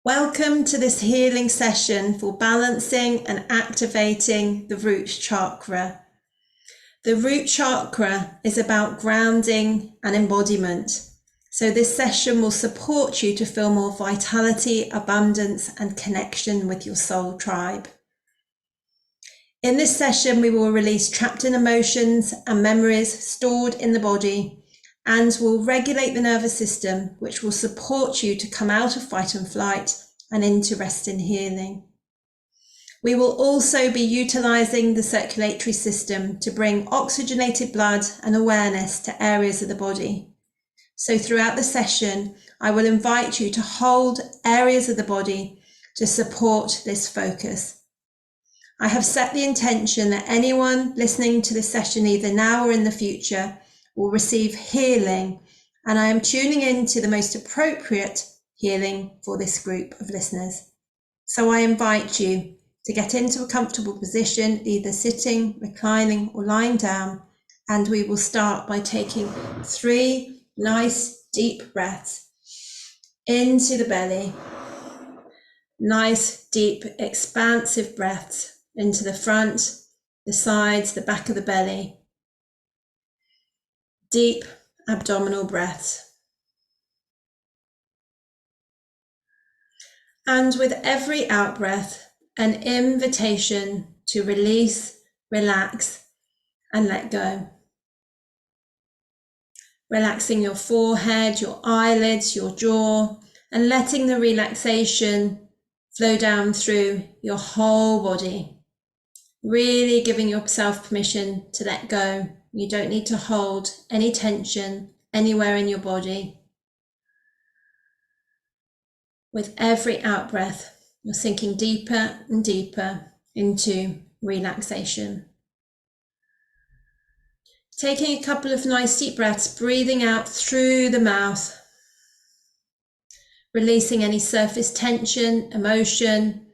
Welcome to this healing session for balancing and activating the root chakra. The root chakra is about grounding and embodiment. So this session will support you to feel more vitality, abundance, and connection with your soul tribe. In this session, we will release trapped in emotions and memories stored in the body, and will regulate the nervous system, which will support you to come out of fight and flight and into rest and healing. We will also be utilizing the circulatory system to bring oxygenated blood and awareness to areas of the body. So throughout the session, I will invite you to hold areas of the body to support this focus. I have set the intention that anyone listening to this session, either now or in the future, will receive healing, and I am tuning into the most appropriate healing for this group of listeners. So I invite you to get into a comfortable position, either sitting, reclining, or lying down, and we will start by taking 3 nice deep breaths into the belly. Nice, deep, expansive breaths into the front, the sides, the back of the belly. Deep abdominal breaths. And with every out breath, an invitation to release, relax, and let go. Relaxing your forehead, your eyelids, your jaw, and letting the relaxation flow down through your whole body. Really giving yourself permission to let go. You don't need to hold any tension anywhere in your body. With every out breath, you're sinking deeper and deeper into relaxation. Taking a couple of nice deep breaths, breathing out through the mouth, releasing any surface tension, emotion,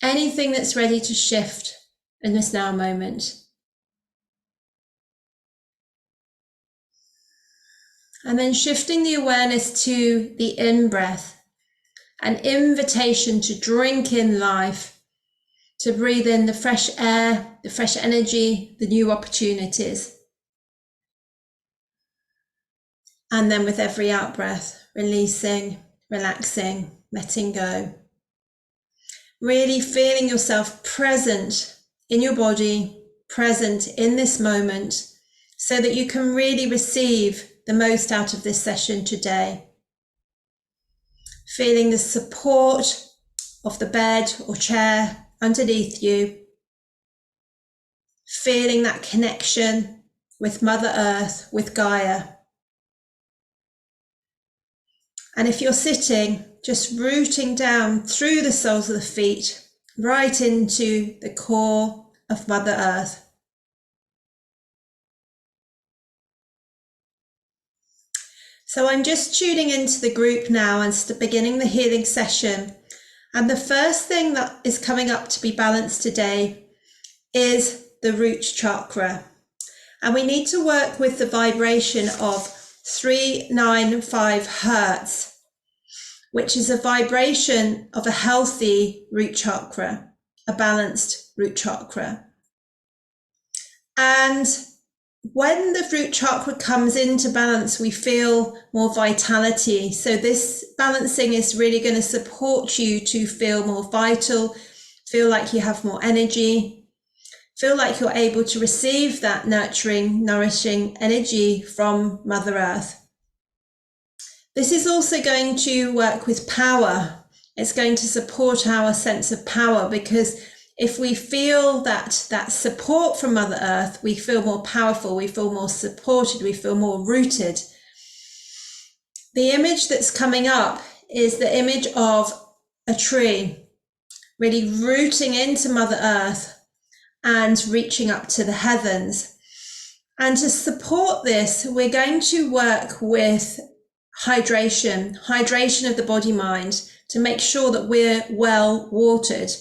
anything that's ready to shift in this now moment. And then shifting the awareness to the in-breath, an invitation to drink in life, to breathe in the fresh air, the fresh energy, the new opportunities. And then with every out-breath, releasing, relaxing, letting go. Really feeling yourself present in your body, present in this moment, so that you can really receive the most out of this session today. Feeling the support of the bed or chair underneath you. Feeling that connection with Mother Earth, with Gaia. And if you're sitting, just rooting down through the soles of the feet, right into the core of Mother Earth. So I'm just tuning into the group now and beginning the healing session. And the first thing that is coming up to be balanced today is the root chakra. And we need to work with the vibration of 395 Hertz, which is a vibration of a healthy root chakra, a balanced root chakra. And when the root chakra comes into balance, we feel more vitality. So this balancing is really going to support you to feel more vital, feel like you have more energy, feel like you're able to receive that nurturing, nourishing energy from Mother Earth. This is also going to work with power. It's going to support our sense of power, because if we feel that support from Mother Earth, we feel more powerful, we feel more supported, we feel more rooted. The image that's coming up is the image of a tree, really rooting into Mother Earth and reaching up to the heavens. And to support this, we're going to work with hydration of the body mind, to make sure that we're well watered.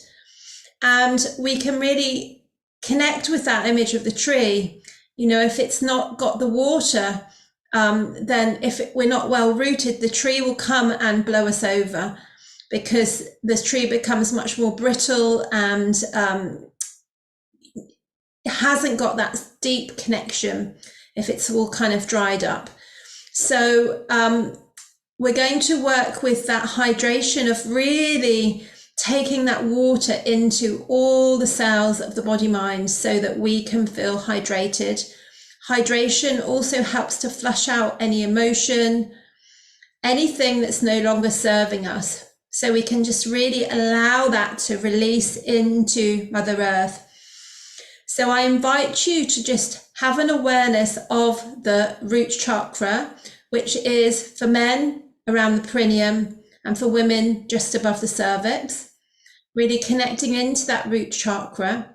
And we can really connect with that image of the tree. You know, if it's not got the water, then if we're not well rooted, the tree will come and blow us over. because the tree becomes much more brittle and it hasn't got that deep connection if it's all kind of dried up. So we're going to work with that hydration of really taking that water into all the cells of the body mind so that we can feel hydrated. Hydration also helps to flush out any emotion, anything that's no longer serving us. So we can just really allow that to release into Mother Earth. So I invite you to just have an awareness of the root chakra, which is for men around the perineum and for women just above the cervix, really connecting into that root chakra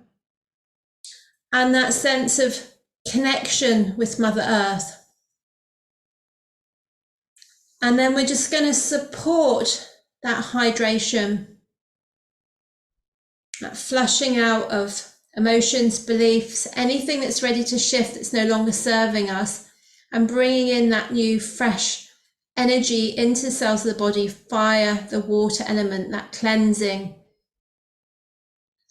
and that sense of connection with Mother Earth. And then we're just going to support that hydration, that flushing out of emotions, beliefs, anything that's ready to shift that's no longer serving us, and bringing in that new fresh energy into the cells of the body via the water element, that cleansing,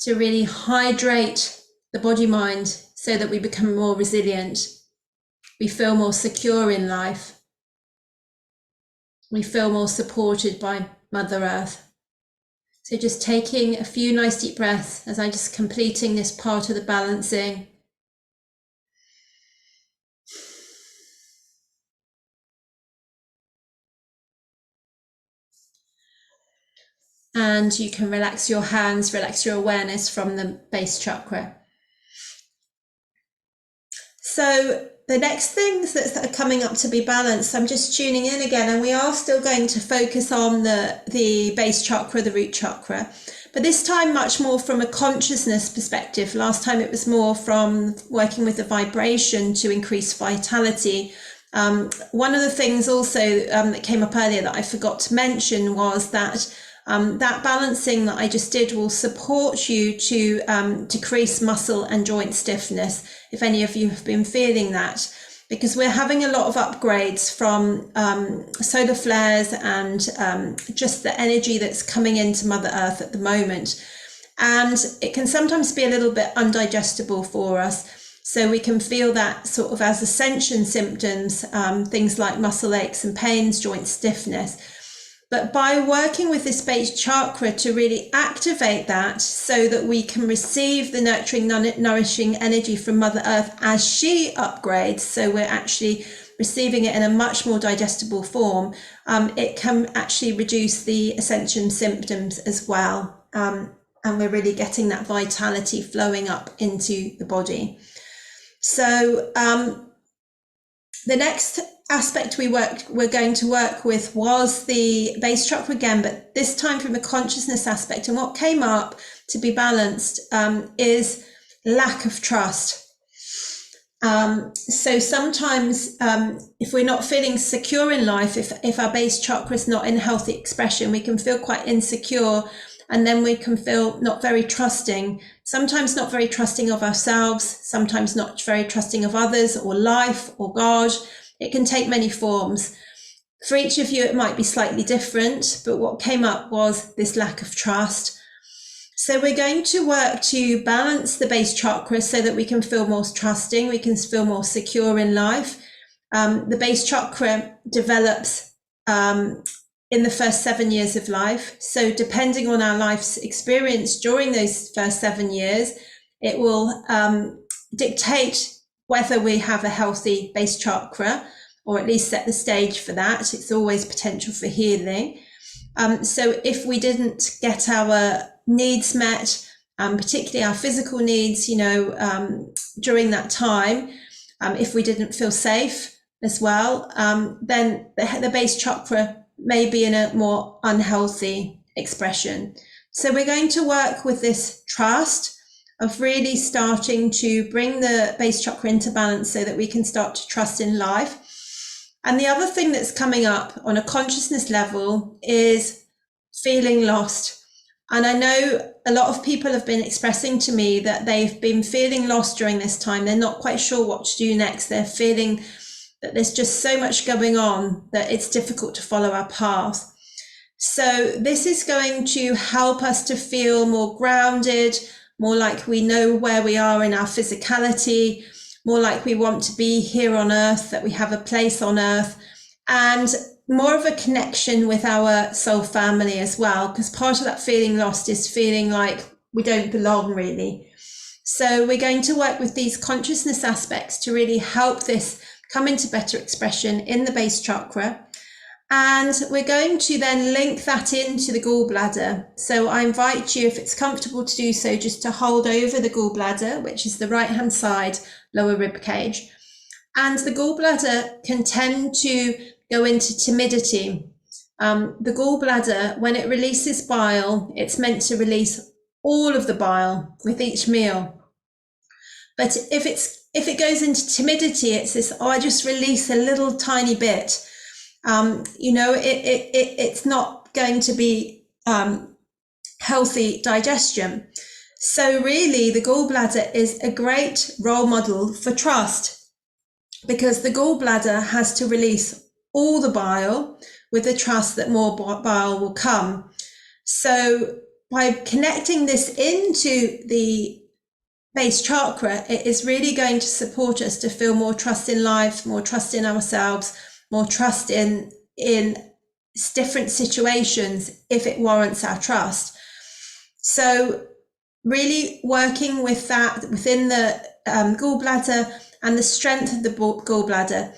to really hydrate the body mind so that we become more resilient. We feel more secure in life. We feel more supported by Mother Earth. So just taking a few nice deep breaths as I'm just completing this part of the balancing. And you can relax your hands, relax your awareness from the base chakra. So the next things that are coming up to be balanced, I'm just tuning in again, and we are still going to focus on the base chakra, the root chakra, but this time much more from a consciousness perspective. Last time it was more from working with the vibration to increase vitality. One of the things also that came up earlier that I forgot to mention was that that balancing that I just did will support you to decrease muscle and joint stiffness, if any of you have been feeling that, because we're having a lot of upgrades from solar flares and just the energy that's coming into Mother Earth at the moment. And it can sometimes be a little bit undigestible for us. So we can feel that sort of as ascension symptoms, things like muscle aches and pains, joint stiffness. But by working with this base chakra to really activate that so that we can receive the nurturing, nourishing energy from Mother Earth as she upgrades, so we're actually receiving it in a much more digestible form, it can actually reduce the ascension symptoms as well. And we're really getting that vitality flowing up into the body. So the next aspect we're going to work with was the base chakra again, but this time from a consciousness aspect. And what came up to be balanced is lack of trust. So sometimes if we're not feeling secure in life, if our base chakra is not in healthy expression, we can feel quite insecure, and then we can feel not very trusting, sometimes not very trusting of ourselves, sometimes not very trusting of others or life or God. It can take many forms. For each of you, it might be slightly different, but what came up was this lack of trust. So we're going to work to balance the base chakra so that we can feel more trusting, we can feel more secure in life. The base chakra develops in the first 7 years of life. So depending on our life's experience during those first 7 years, it will dictate whether we have a healthy base chakra, or at least set the stage for that. It's always potential for healing. So if we didn't get our needs met, particularly our physical needs, during that time, if we didn't feel safe as well, then the base chakra may be in a more unhealthy expression. So we're going to work with this trust of really starting to bring the base chakra into balance so that we can start to trust in life. And the other thing that's coming up on a consciousness level is feeling lost. And I know a lot of people have been expressing to me that they've been feeling lost during this time. They're not quite sure what to do next. They're feeling that there's just so much going on that it's difficult to follow our path. So this is going to help us to feel more grounded, more like we know where we are in our physicality, more like we want to be here on earth, that we have a place on earth, and more of a connection with our soul family as well, because part of that feeling lost is feeling like we don't belong really. So we're going to work with these consciousness aspects to really help this come into better expression in the base chakra. And we're going to then link that into the gallbladder. So I invite you, if it's comfortable to do so, just to hold over the gallbladder, which is the right-hand side lower rib cage. And the gallbladder can tend to go into timidity. The gallbladder, when it releases bile, it's meant to release all of the bile with each meal. But if it goes into timidity, it's this, oh, I just release a little tiny bit. It's not going to be healthy digestion. So really, the gallbladder is a great role model for trust, because the gallbladder has to release all the bile with the trust that more bile will come. So by connecting this into the base chakra, it is really going to support us to feel more trust in life, more trust in ourselves, more trust in different situations if it warrants our trust. So really working with that within the gallbladder and the strength of the gallbladder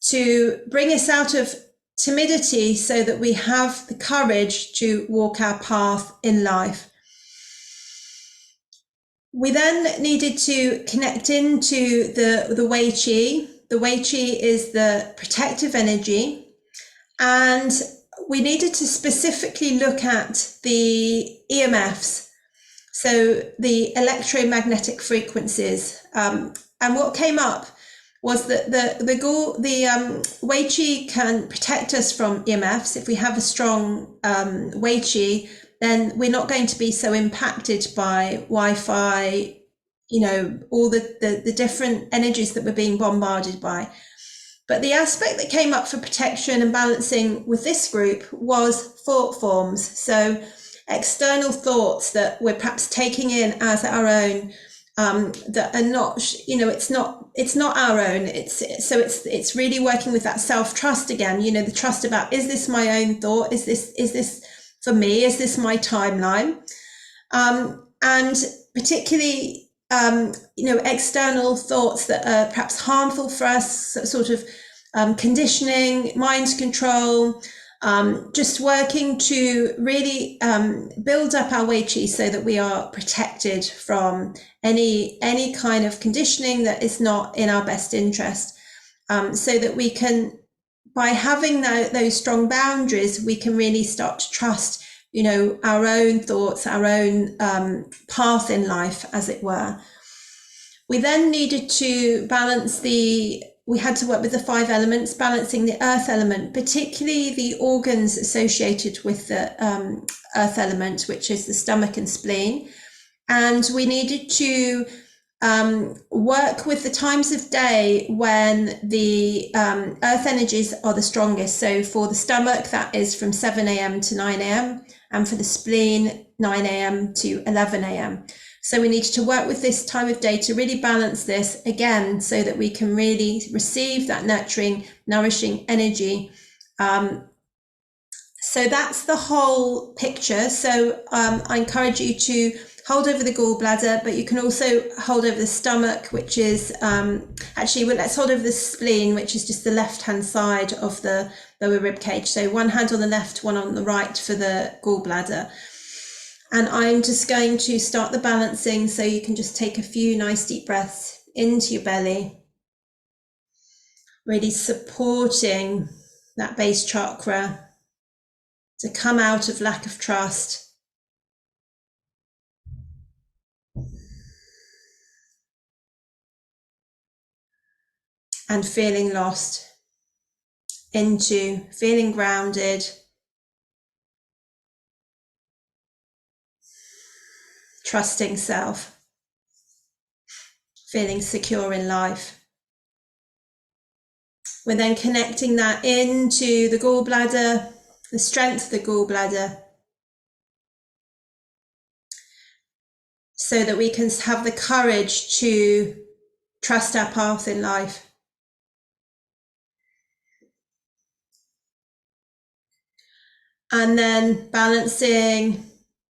to bring us out of timidity so that we have the courage to walk our path in life. We then needed to connect into the Wei Qi. The Wei Qi is the protective energy, and we needed to specifically look at the EMFs, so the electromagnetic frequencies. And what came up was that the Wei Qi can protect us from EMFs. If we have a strong Wei Qi, then we're not going to be so impacted by Wi-Fi, all the different energies that we're being bombarded by. But the aspect that came up for protection and balancing with this group was thought forms. So external thoughts that we're perhaps taking in as our own, that are not, it's not our own. It's really working with that self-trust again, the trust about, is this my own thought? Is this for me? Is this my timeline? And particularly, external thoughts that are perhaps harmful for us, sort of conditioning, mind control, just working to really build up our Wei Qi so that we are protected from any kind of conditioning that is not in our best interest, so that we can, by having those strong boundaries, we can really start to trust, our own thoughts, our own path in life, as it were. We then needed to balance we had to work with the 5 elements, balancing the earth element, particularly the organs associated with the earth element, which is the stomach and spleen. And we needed to work with the times of day when the earth energies are the strongest. So for the stomach, that is from 7 a.m. to 9 a.m. and for the spleen, 9 a.m. to 11 a.m. So we needed to work with this time of day to really balance this again, so that we can really receive that nurturing, nourishing energy. So that's the whole picture. So I encourage you to hold over the gallbladder, but you can also hold over the stomach, which is let's hold over the spleen, which is just the left-hand side of the lower rib cage. So one hand on the left, one on the right for the gallbladder. And I'm just going to start the balancing, so you can just take a few nice deep breaths into your belly, really supporting that base chakra to come out of lack of trust. And feeling lost into feeling grounded, trusting self, feeling secure in life. We're then connecting that into the gallbladder the strength of the gallbladder, so that we can have the courage to trust our path in life. And then balancing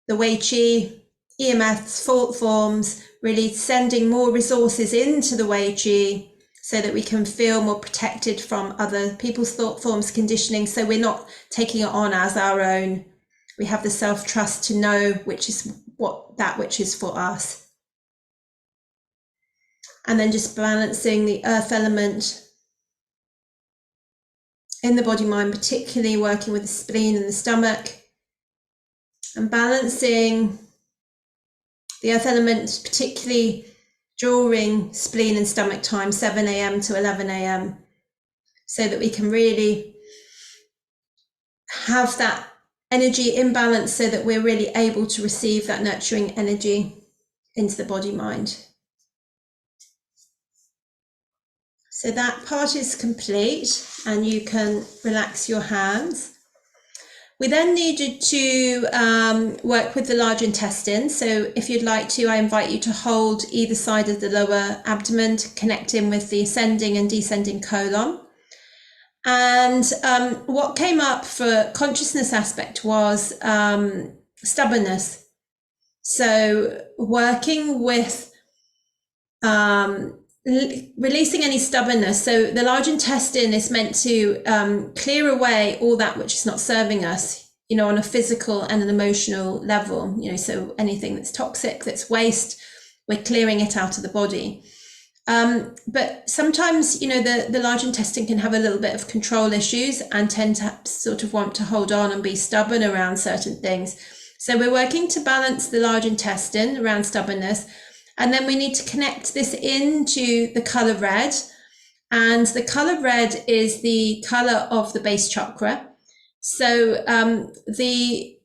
the Wei Chi, EMFs, fault forms, really sending more resources into the Wei Chi so that we can feel more protected from other people's thought forms, conditioning, so we're not taking it on as our own. We have the self-trust to know which is that which is for us. And then just balancing the earth element in the body mind, particularly working with the spleen and the stomach, and balancing the earth element, particularly during spleen and stomach time, 7 a.m. to 11 a.m., so that we can really have that energy imbalance, so that we're really able to receive that nurturing energy into the body mind. So that part is complete, and you can relax your hands. We then needed to work with the large intestine. So if you'd like to, I invite you to hold either side of the lower abdomen to connect in with the ascending and descending colon. And what came up for consciousness aspect was stubbornness. So working with releasing any stubbornness. So the large intestine is meant to clear away all that which is not serving us, on a physical and an emotional level, so anything that's toxic, that's waste, we're clearing it out of the body. But sometimes, the large intestine can have a little bit of control issues and tend to sort of want to hold on and be stubborn around certain things. So we're working to balance the large intestine around stubbornness. And then we need to connect this into the color red. And the color red is the color of the base chakra. So we're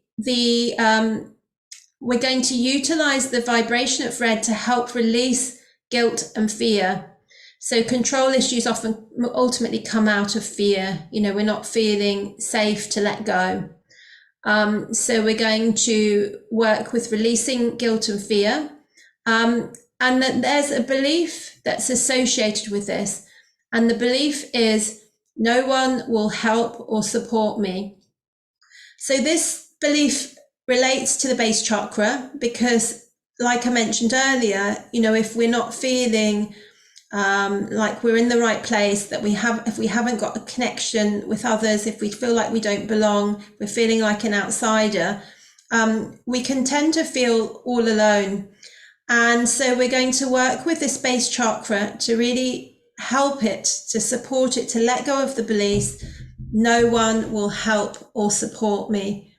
going to utilize the vibration of red to help release guilt and fear. So control issues often ultimately come out of fear. We're not feeling safe to let go. So we're going to work with releasing guilt and fear. And that there's a belief that's associated with this. And the belief is, no one will help or support me. So this belief relates to the base chakra because, like I mentioned earlier, if we're not feeling like we're in the right place, that if we haven't got a connection with others, if we feel like we don't belong, we're feeling like an outsider, we can tend to feel all alone. And so we're going to work with this base chakra to really help it, to support it, to let go of the beliefs, no one will help or support me.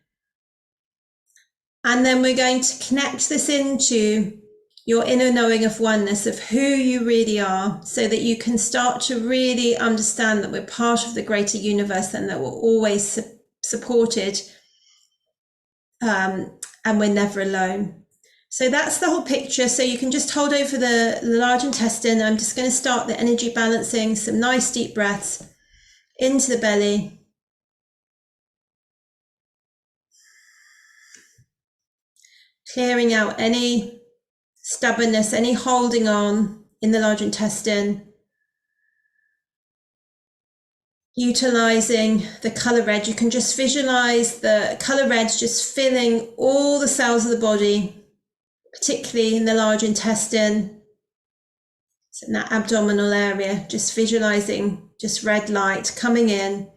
And then we're going to connect this into your inner knowing of oneness, of who you really are, so that you can start to really understand that we're part of the greater universe and that we're always supported, and we're never alone. So that's the whole picture. So you can just hold over the large intestine. I'm just going to start the energy balancing, some nice deep breaths into the belly. Clearing out any stubbornness, any holding on in the large intestine. Utilizing the color red, you can just visualize the color red just filling all the cells of the body, particularly in the large intestine, so in that abdominal area, just visualizing just red light coming in,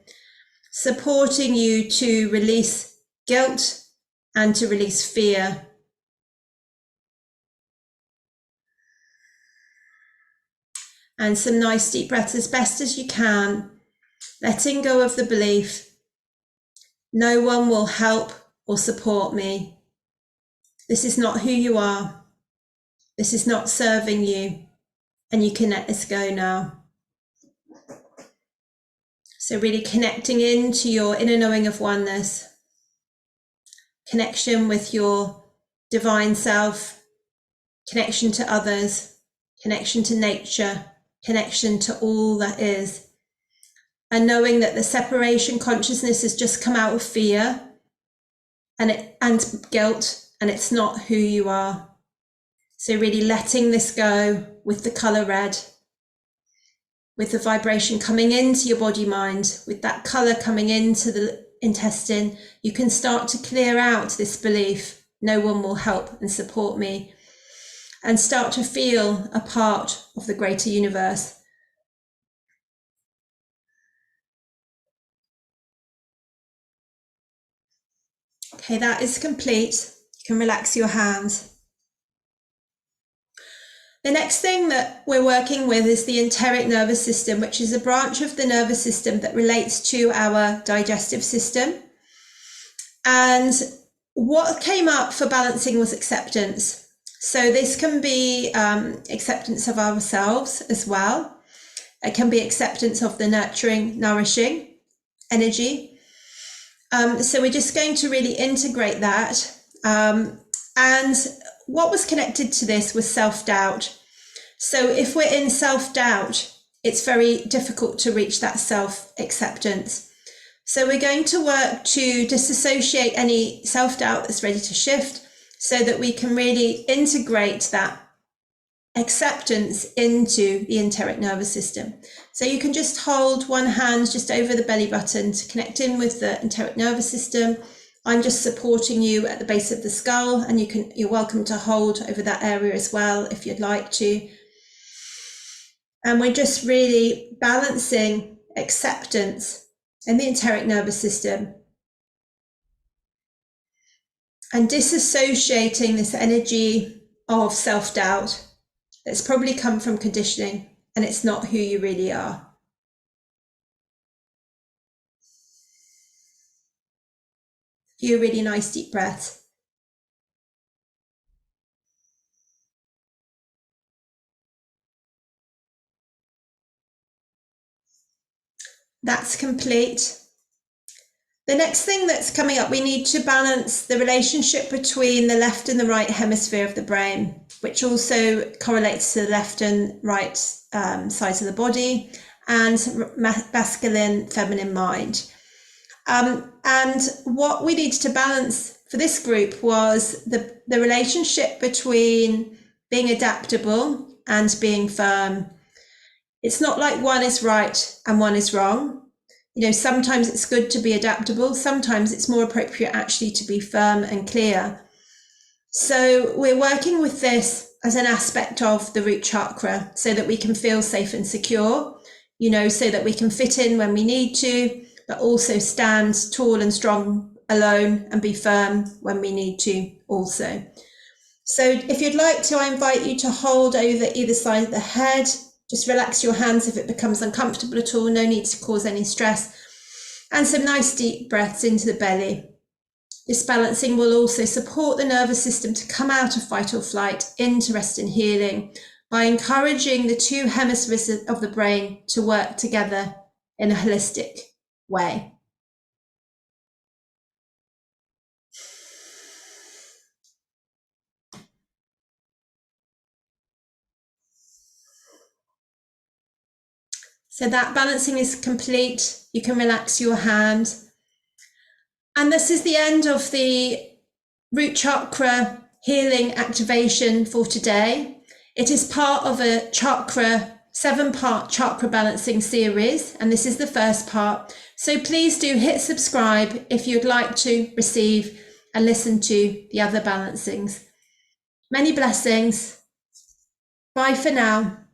supporting you to release guilt and to release fear. And some nice deep breaths as best as you can, letting go of the belief, no one will help or support me. This is not who you are. This is not serving you. And you can let this go now. So really connecting into your inner knowing of oneness, connection with your divine self, connection to others, connection to nature, connection to all that is. and knowing that the separation consciousness has just come out of fear and guilt, and it's not who you are. So really letting this go with the color red, with the vibration coming into your body mind, with that color coming into the intestine, you can start to clear out this belief, no one will help and support me, and start to feel a part of the greater universe. Okay, that is complete. You can relax your hands. The next thing that we're working with is the enteric nervous system, which is a branch of the nervous system that relates to our digestive system. And what came up for balancing was acceptance. So this can be acceptance of ourselves as well. It can be acceptance of the nurturing, nourishing energy. So we're just going to really integrate that. And what was connected to this was self-doubt. So if we're in self-doubt, it's very difficult to reach that self-acceptance. So we're going to work to disassociate any self-doubt that's ready to shift so that we can really integrate that acceptance into the enteric nervous system. So you can just hold one hand just over the belly button to connect in with the enteric nervous system. I'm just supporting you at the base of the skull, and you're welcome to hold over that area as well if you'd like to. And we're just really balancing acceptance in the enteric nervous system and disassociating this energy of self-doubt that's probably come from conditioning, and it's not who you really are. Few really nice deep breaths. That's complete. The next thing that's coming up, we need to balance the relationship between the left and the right hemisphere of the brain, which also correlates to the left and right sides of the body, and masculine, feminine mind. And what we needed to balance for this group was the relationship between being adaptable and being firm. It's not like one is right and one is wrong. You know, sometimes it's good to be adaptable. Sometimes it's more appropriate actually to be firm and clear. So we're working with this as an aspect of the root chakra so that we can feel safe and secure, you know, so that we can fit in when we need to, but also stand tall and strong alone and be firm when we need to also. So if you'd like to, I invite you to hold over either side of the head. Just relax your hands if it becomes uncomfortable at all. No need to cause any stress. And some nice deep breaths into the belly. This balancing will also support the nervous system to come out of fight or flight into rest and healing by encouraging the two hemispheres of the brain to work together in a holistic way. So that balancing is complete. You can relax your hand. And this is the end of the root chakra healing activation for today. It is part of a chakra, 7-part chakra balancing series, and this is the first part. So please do hit subscribe if you'd like to receive and listen to the other balancings. Many blessings. Bye for now.